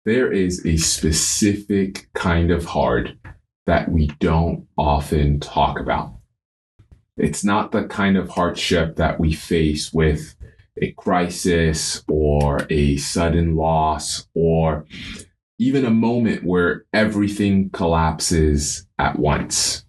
There is a specific kind of hard that we don't often talk about. It's not the kind of hardship that we face with a crisis or a sudden loss or even a moment where everything collapses at once.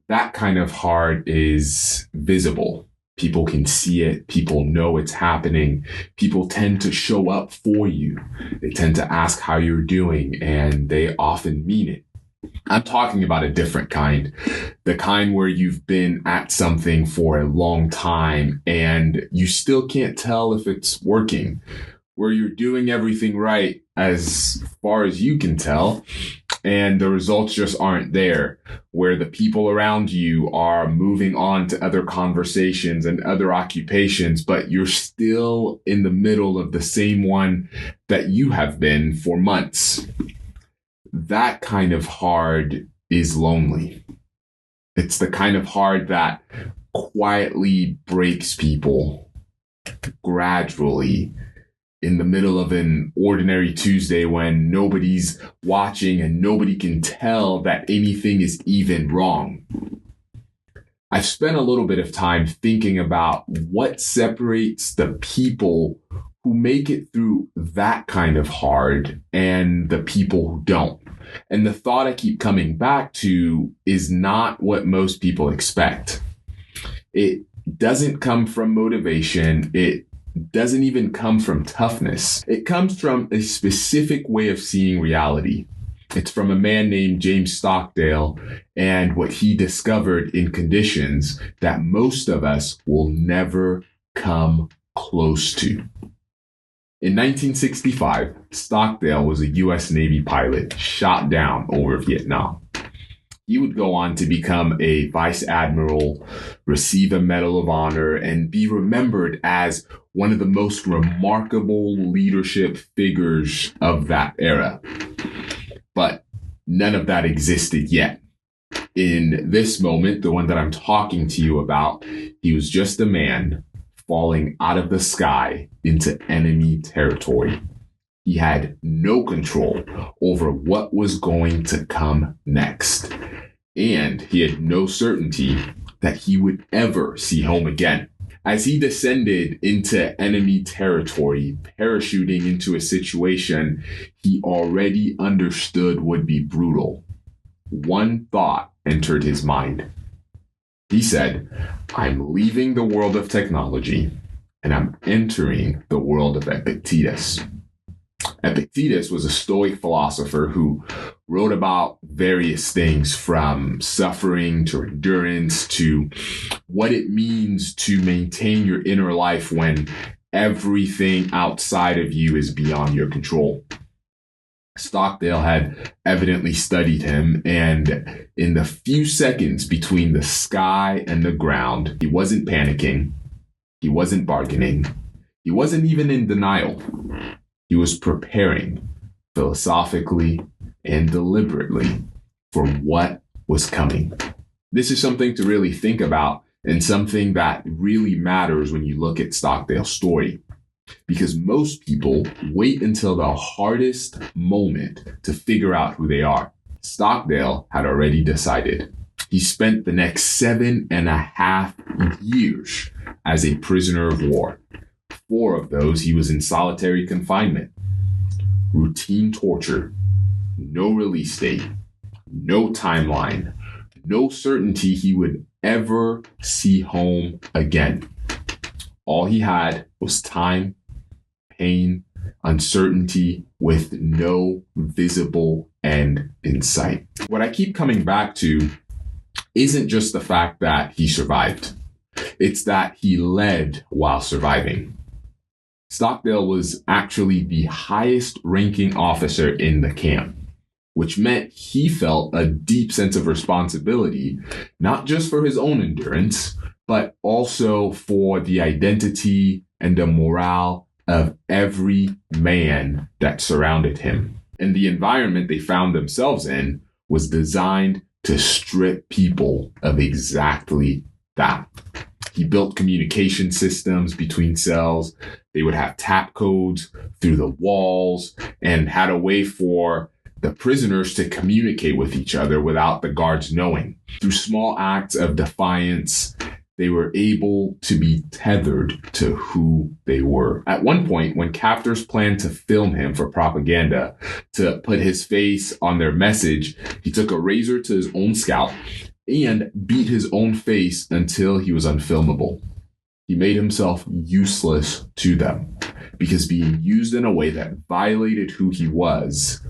That kind of hard is visible. People can see it. People know it's happening. People tend to show up for you. They tend to ask how you're doing, and they often mean it. I'm talking about a different kind, the kind where you've been at something for a long time and you still can't tell if it's working, where you're doing everything right as far as you can tell, and the results just aren't there, where the people around you are moving on to other conversations and other occupations, but you're still in the middle of the same one that you have been for months. That kind of hard is lonely. It's the kind of hard that quietly breaks people gradually in the middle of an ordinary Tuesday when nobody's watching and nobody can tell that anything is even wrong. I've spent a little bit of time thinking about what separates the people who make it through that kind of hard and the people who don't. And the thought I keep coming back to is not what most people expect. It doesn't come from motivation. It doesn't even come from toughness. It comes from a specific way of seeing reality. It's from a man named James Stockdale and what he discovered in conditions that most of us will never come close to. In 1965, Stockdale was a U.S. Navy pilot shot down over Vietnam. He would go on to become a vice admiral, receive a Medal of Honor, and be remembered as one of the most remarkable leadership figures of that era. But none of that existed yet. In this moment, the one that I'm talking to you about, he was just a man falling out of the sky into enemy territory. He had no control over what was going to come next. And he had no certainty that he would ever see home again. As he descended into enemy territory, parachuting into a situation he already understood would be brutal, one thought entered his mind. He said, "I'm leaving the world of technology and I'm entering the world of Epictetus." Epictetus was a Stoic philosopher who wrote about various things from suffering to endurance to what it means to maintain your inner life when everything outside of you is beyond your control. Stockdale had evidently studied him, and in the few seconds between the sky and the ground, he wasn't panicking, he wasn't bargaining, he wasn't even in denial. He was preparing philosophically and deliberately for what was coming. This is something to really think about and something that really matters when you look at Stockdale's story. Because most people wait until the hardest moment to figure out who they are. Stockdale had already decided. He spent the next 7.5 years as a prisoner of war. 4 of those he was in solitary confinement. Routine torture, no release date, no timeline, no certainty he would ever see home again. All he had was time, pain, uncertainty with no visible end in sight. What I keep coming back to isn't just the fact that he survived. It's that he led while surviving. Stockdale was actually the highest ranking officer in the camp, which meant he felt a deep sense of responsibility, not just for his own endurance, but also for the identity and the morale of every man that surrounded him. And the environment they found themselves in was designed to strip people of exactly that. He built communication systems between cells. They would have tap codes through the walls and had a way for the prisoners to communicate with each other without the guards knowing. Through small acts of defiance, they were able to be tethered to who they were. At one point, when captors planned to film him for propaganda, to put his face on their message, he took a razor to his own scalp and beat his own face until he was unfilmable. He made himself useless to them because being used in a way that violated who he was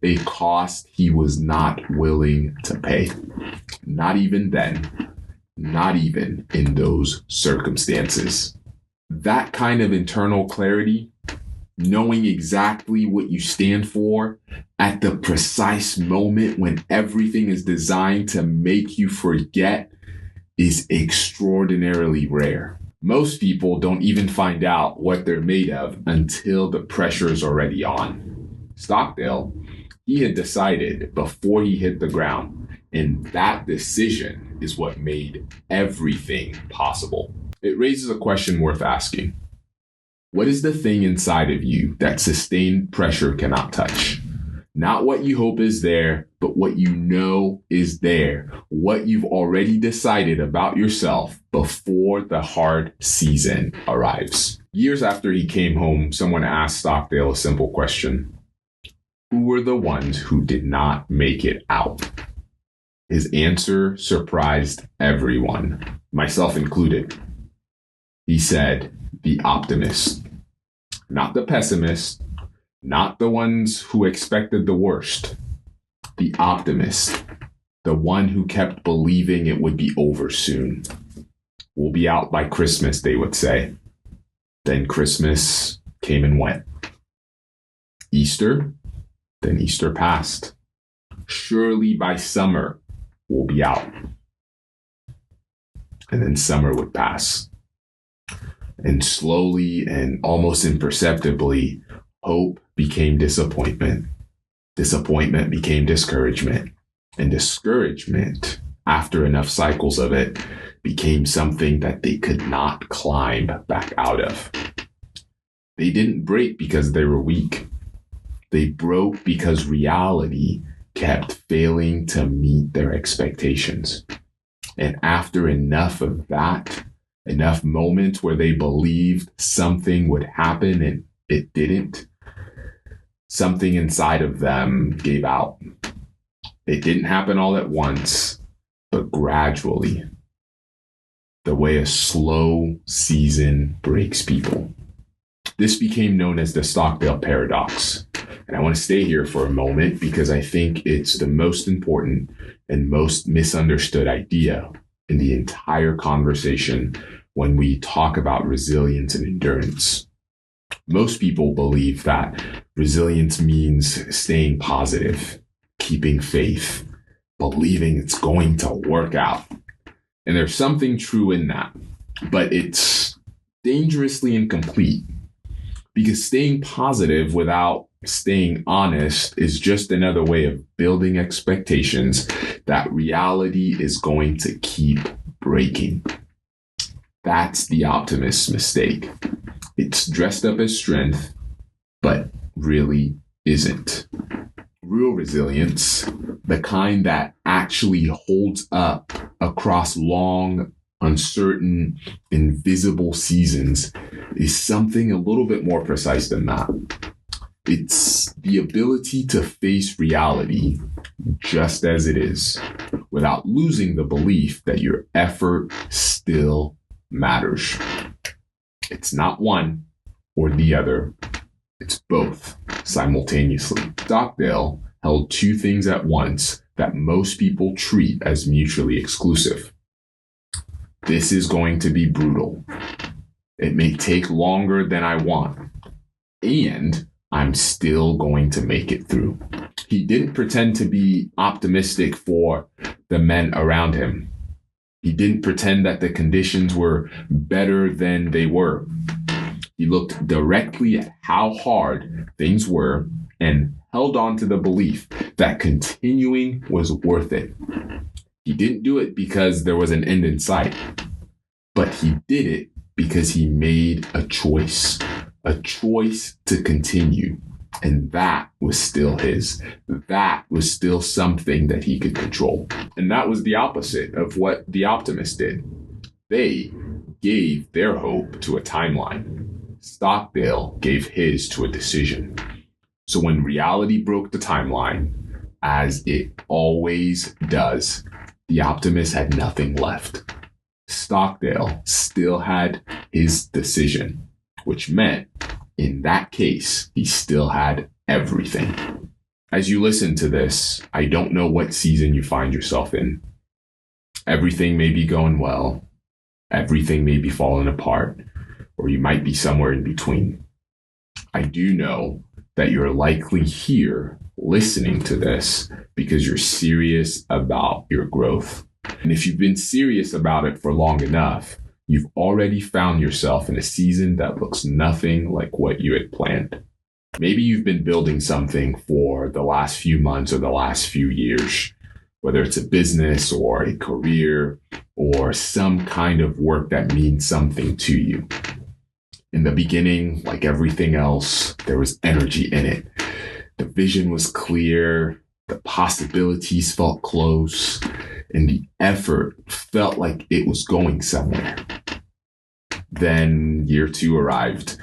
a cost he was not willing to pay. Not even then. Not even in those circumstances. That kind of internal clarity, knowing exactly what you stand for at the precise moment when everything is designed to make you forget, is extraordinarily rare. Most people don't even find out what they're made of until the pressure is already on. Stockdale, he had decided before he hit the ground, and that decision is what made everything possible. It raises a question worth asking. What is the thing inside of you that sustained pressure cannot touch? Not what you hope is there, but what you know is there. What you've already decided about yourself before the hard season arrives. Years after he came home, someone asked Stockdale a simple question. Who were the ones who did not make it out? His answer surprised everyone, myself included. He said, the optimist, not the pessimist, not the ones who expected the worst. The optimist, the one who kept believing it would be over soon. We'll be out by Christmas, they would say. Then Christmas came and went. Easter, then Easter passed. Surely by summer, we'll be out. And then summer would pass. And slowly and almost imperceptibly, hope became disappointment. Disappointment became discouragement. And discouragement, after enough cycles of it, became something that they could not climb back out of. They didn't break because they were weak. They broke because reality kept failing to meet their expectations. And after enough of that, enough moments where they believed something would happen and it didn't, something inside of them gave out. It didn't happen all at once, but gradually, the way a slow season breaks people. This became known as the Stockdale Paradox. And I want to stay here for a moment because I think it's the most important and most misunderstood idea in the entire conversation when we talk about resilience and endurance. Most people believe that resilience means staying positive, keeping faith, believing it's going to work out. And there's something true in that, but it's dangerously incomplete because staying positive without staying honest is just another way of building expectations that reality is going to keep breaking. That's the optimist's mistake. It's dressed up as strength, but really isn't. Real resilience, the kind that actually holds up across long, uncertain, invisible seasons, is something a little bit more precise than that. It's the ability to face reality just as it is, without losing the belief that your effort still matters. It's not one or the other. It's both simultaneously. Stockdale held two things at once that most people treat as mutually exclusive. This is going to be brutal. It may take longer than I want. And I'm still going to make it through. He didn't pretend to be optimistic for the men around him. He didn't pretend that the conditions were better than they were. He looked directly at how hard things were and held on to the belief that continuing was worth it. He didn't do it because there was an end in sight. but he did it because he made a choice to continue. And that was still his. That was still something that he could control. And that was the opposite of what the optimists did. They gave their hope to a timeline. Stockdale gave his to a decision. So when reality broke the timeline, as it always does, the optimist had nothing left. Stockdale still had his decision, which meant in that case, he still had everything. As you listen to this, I don't know what season you find yourself in. Everything may be going well. Everything may be falling apart, or you might be somewhere in between. I do know that you're likely here listening to this because you're serious about your growth. And if you've been serious about it for long enough, you've already found yourself in a season that looks nothing like what you had planned. Maybe you've been building something for the last few months or the last few years, whether it's a business or a career or some kind of work that means something to you. In the beginning, like everything else, there was energy in it. The vision was clear, the possibilities felt close, and the effort felt like it was going somewhere. Then year 2 arrived,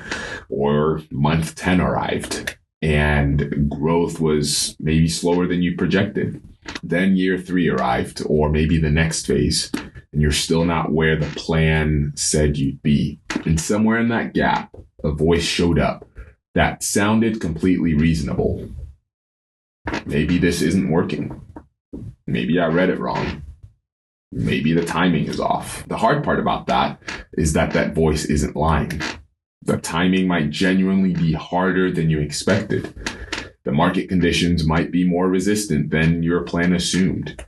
or month 10 arrived, and growth was maybe slower than you projected. Then year 3 arrived, or maybe the next phase, and you're still not where the plan said you'd be. And somewhere in that gap, a voice showed up that sounded completely reasonable. Maybe this isn't working. Maybe I read it wrong. Maybe the timing is off. The hard part about that is that that voice isn't lying. The timing might genuinely be harder than you expected. The market conditions might be more resistant than your plan assumed.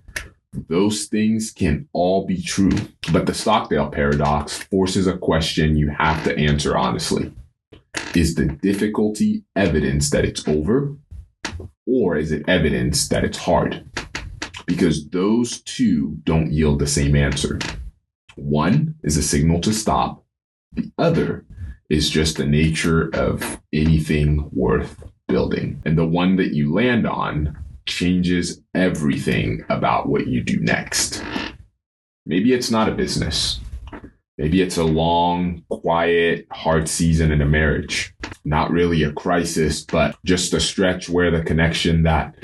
Those things can all be true. But the Stockdale Paradox forces a question you have to answer honestly. Is the difficulty evidence that it's over? Or is it evidence that it's hard? Because those two don't yield the same answer. One is a signal to stop. The other is just the nature of anything worth building. And the one that you land on changes everything about what you do next. Maybe it's not a business. Maybe it's a long, quiet, hard season in a marriage. Not really a crisis, but just a stretch where the connection that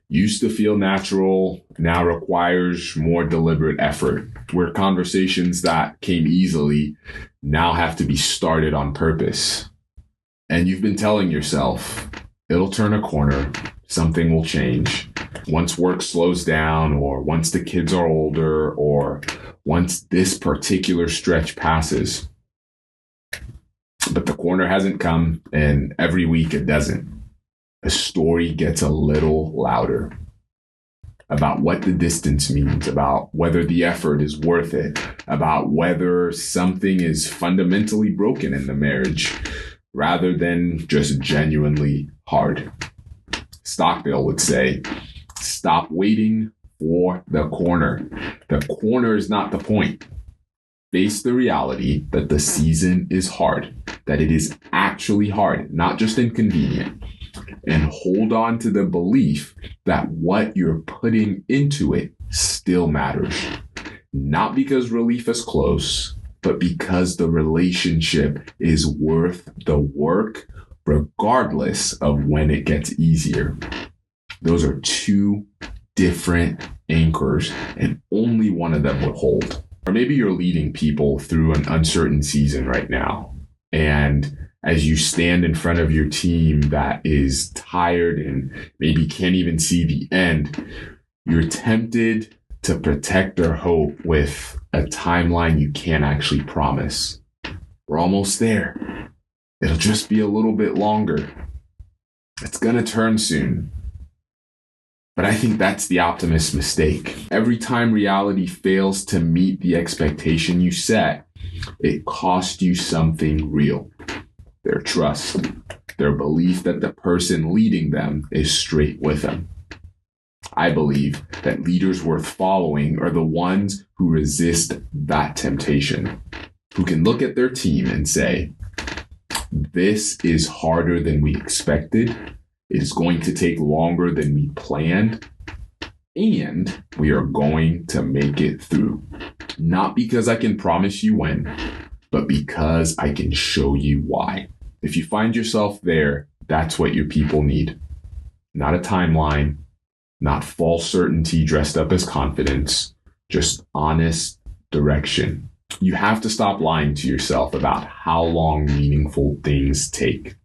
used to feel natural now requires more deliberate effort, where conversations that came easily now have to be started on purpose. And you've been telling yourself, it'll turn a corner, something will change. Once work slows down, or once the kids are older, or once this particular stretch passes. But the corner hasn't come, and every week it doesn't. A story gets a little louder about what the distance means, about whether the effort is worth it, about whether something is fundamentally broken in the marriage rather than just genuinely hard. Stockdale would say, stop waiting for the corner. The corner is not the point. Face the reality that the season is hard, that it is actually hard, not just inconvenient. And hold on to the belief that what you're putting into it still matters. Not because relief is close, but because the relationship is worth the work, regardless of when it gets easier. Those are two different anchors, and only one of them would hold. Or maybe you're leading people through an uncertain season right now, and as you stand in front of your team that is tired and maybe can't even see the end, you're tempted to protect their hope with a timeline you can't actually promise. We're almost there. It'll just be a little bit longer. It's gonna turn soon. But I think that's the optimist's mistake. Every time reality fails to meet the expectation you set, it costs you something real. Their trust, their belief that the person leading them is straight with them. I believe that leaders worth following are the ones who resist that temptation. who can look at their team and say, this is harder than we expected. It is going to take longer than we planned. And we are going to make it through. Not because I can promise you when, but because I can show you why. If you find yourself there, that's what your people need. Not a timeline, not false certainty dressed up as confidence, just honest direction. You have to stop lying to yourself about how long meaningful things take.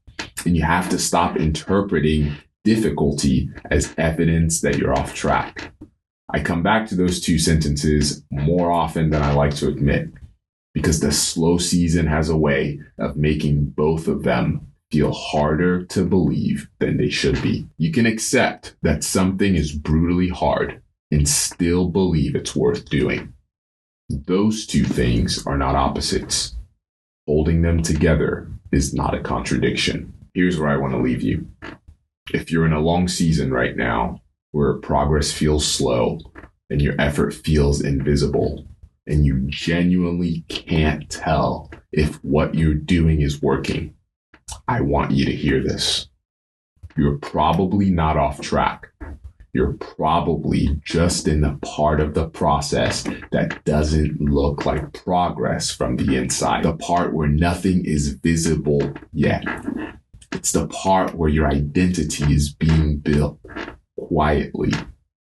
And you have to stop interpreting difficulty as evidence that you're off track. I come back to those two sentences more often than I like to admit, because the slow season has a way of making both of them feel harder to believe than they should be. You can accept that something is brutally hard and still believe it's worth doing. Those two things are not opposites. Holding them together is not a contradiction. Here's where I want to leave you. If you're in a long season right now where progress feels slow and your effort feels invisible and you genuinely can't tell if what you're doing is working, I want you to hear this. You're probably not off track. You're probably just in the part of the process that doesn't look like progress from the inside. The part where nothing is visible yet. It's the part where your identity is being built quietly,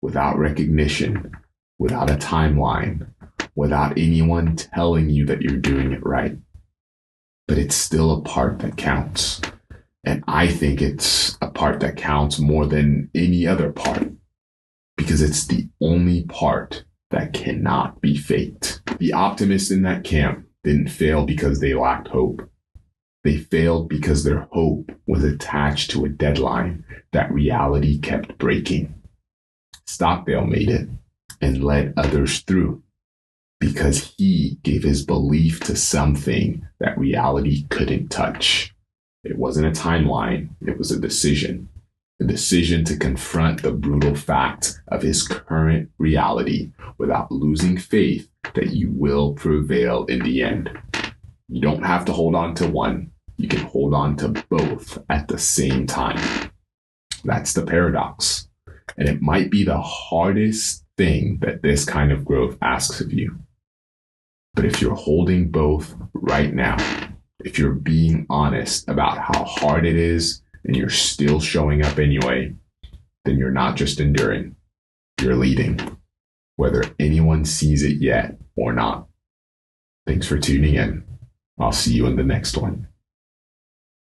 without recognition, without a timeline, without anyone telling you that you're doing it right. But it's still a part that counts. And I think it's a part that counts more than any other part, because it's the only part that cannot be faked. The optimists in that camp didn't fail because they lacked hope. They failed because their hope was attached to a deadline that reality kept breaking. Stockdale made it and led others through because he gave his belief to something that reality couldn't touch. It wasn't a timeline, it was a decision. A decision to confront the brutal fact of his current reality without losing faith that you will prevail in the end. You don't have to hold on to one. You can hold on to both at the same time. That's the paradox. And it might be the hardest thing that this kind of growth asks of you. But if you're holding both right now, if you're being honest about how hard it is and you're still showing up anyway, then you're not just enduring, you're leading, whether anyone sees it yet or not. Thanks for tuning in. I'll see you in the next one.